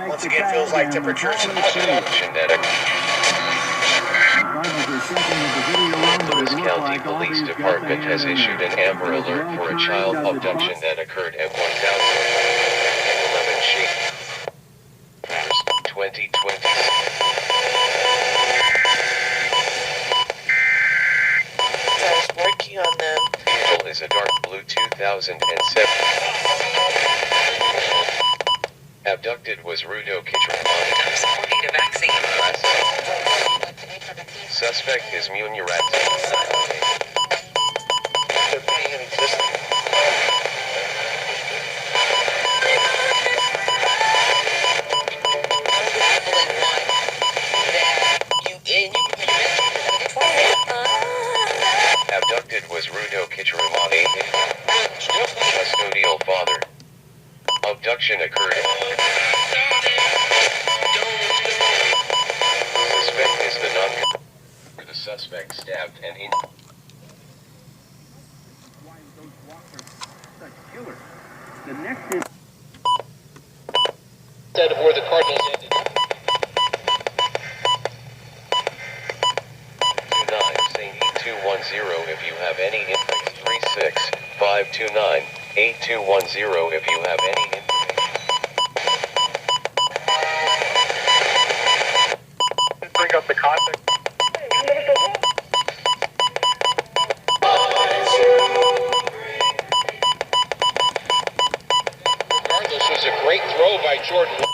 Once again, feels like temperatures. Lewis County Police Department has issued an Amber Alert for a child abduction that occurred at 1011 Sheep 2020. I was working on them. Vehicle is a dark blue 2007. Abducted was Rudo Kitcheramani. Need a vaccine. Suspect is Munyurat. They're being in existence. Abducted was Rudo Kitcheramani, custodial father. Abduction occurred. Suspect is the the suspect stabbed and injured. The next is Instead of where the Cardinals ended. 29-8210 if you have any information. 36-529-8210 if you have any information. Bring up the contact. Regardless, was a great throw by Jordan.